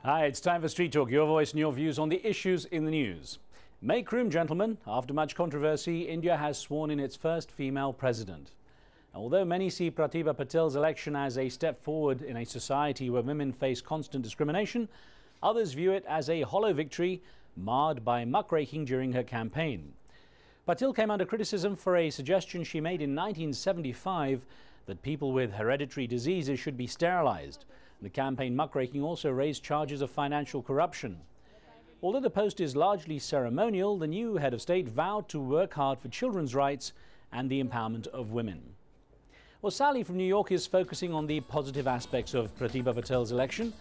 Hi, it's time for Street Talk, your voice and your views on the issues in the news. Make room, gentlemen. After much controversy, India has sworn in its first female president. Although many see Pratibha Patel's election as a step forward in a society where women face constant discrimination, others view it as a hollow victory marred by muckraking during her campaign. Patel came under criticism for a suggestion she made in 1975 that people with hereditary diseases should be sterilized. The campaign muckraking also raised charges of financial corruption. Although the post is largely ceremonial, the new head of state vowed to work hard for children's rights and the empowerment of women. Well, Sally from New York is focusing on the positive aspects of Pratibha Patel's election.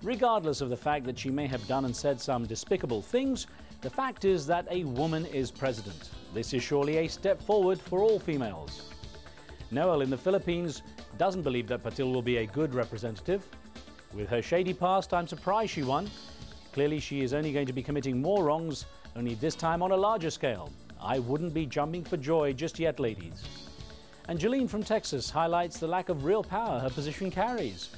Regardless of the fact that she may have done and said some despicable things, the fact is that a woman is president. This is surely a step forward for all females. Noel in the Philippines doesn't believe that Patil will be a good representative. With her shady past, I'm surprised she won. Clearly, she is only going to be committing more wrongs, only this time on a larger scale. I wouldn't be jumping for joy just yet, ladies. And Jolene from Texas highlights the lack of real power her position carries.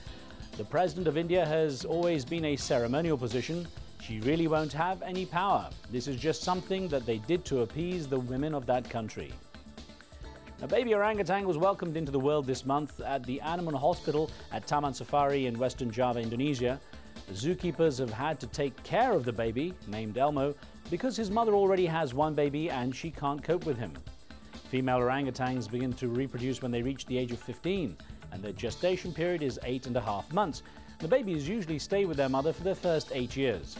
The President of India has always been a ceremonial position. She really won't have any power. This is just something that they did to appease the women of that country. A baby orangutan was welcomed into the world this month at the Animal Hospital at Taman Safari in Western Java, Indonesia. The zookeepers have had to take care of the baby, named Elmo, because his mother already has one baby and she can't cope with him. Female orangutans begin to reproduce when they reach the age of 15, and their gestation period is 8.5 months. The babies usually stay with their mother for their first 8 years.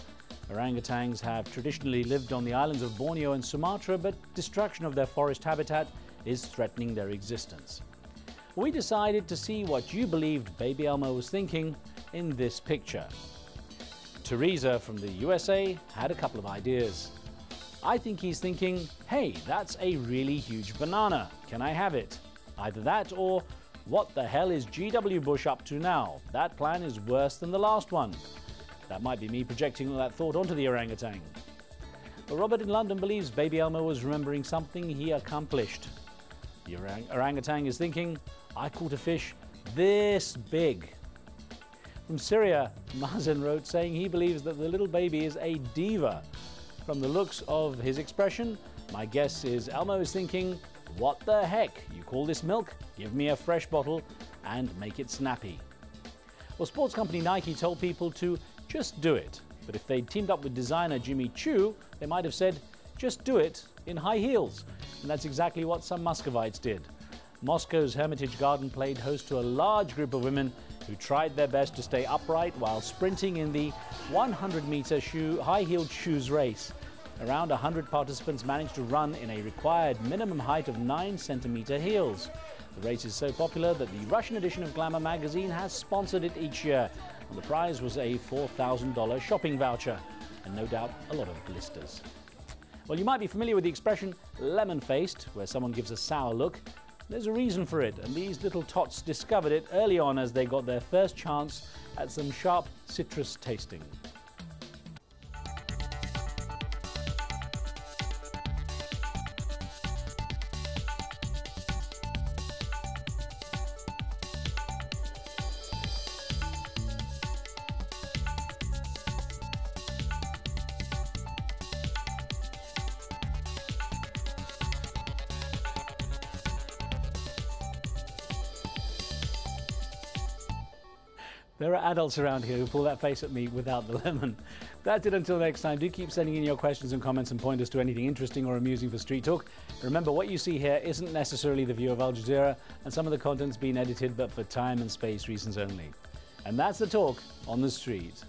Orangutans have traditionally lived on the islands of Borneo and Sumatra, but destruction of their forest habitat is threatening their existence. We decided to see what you believed baby Elmo was thinking in this picture. Teresa from the USA had a couple of ideas. I think he's thinking, hey, that's a really huge banana. Can I have it? Either that or, what the hell is G.W. Bush up to now? That plan is worse than the last one. That might be me projecting that thought onto the orangutan. But Robert in London believes baby Elmo was remembering something he accomplished. The orangutan is thinking, I caught a fish this big. From Syria, Mazen wrote saying he believes that the little baby is a diva. From the looks of his expression, my guess is Elmo is thinking, what the heck? You call this milk? Give me a fresh bottle and make it snappy. Well, sports company Nike told people to just do it. But if they'd teamed up with designer Jimmy Choo, they might have said, just do it in high heels. And that's exactly what some Muscovites did. Moscow's Hermitage Garden played host to a large group of women who tried their best to stay upright while sprinting in the 100-meter high-heeled shoes race. Around 100 participants managed to run in a required minimum height of 9-centimeter heels. The race is so popular that the Russian edition of Glamour magazine has sponsored it each year. And the prize was a $4,000 shopping voucher and no doubt a lot of blisters. Well, you might be familiar with the expression lemon-faced, where someone gives a sour look. There's a reason for it, and these little tots discovered it early on as they got their first chance at some sharp citrus tasting. There are adults around here who pull that face at me without the lemon. That's it until next time. Do keep sending in your questions and comments and point us to anything interesting or amusing for Street Talk. Remember, what you see here isn't necessarily the view of Al Jazeera, and some of the content's been edited, but for time and space reasons only. And that's the talk on the street.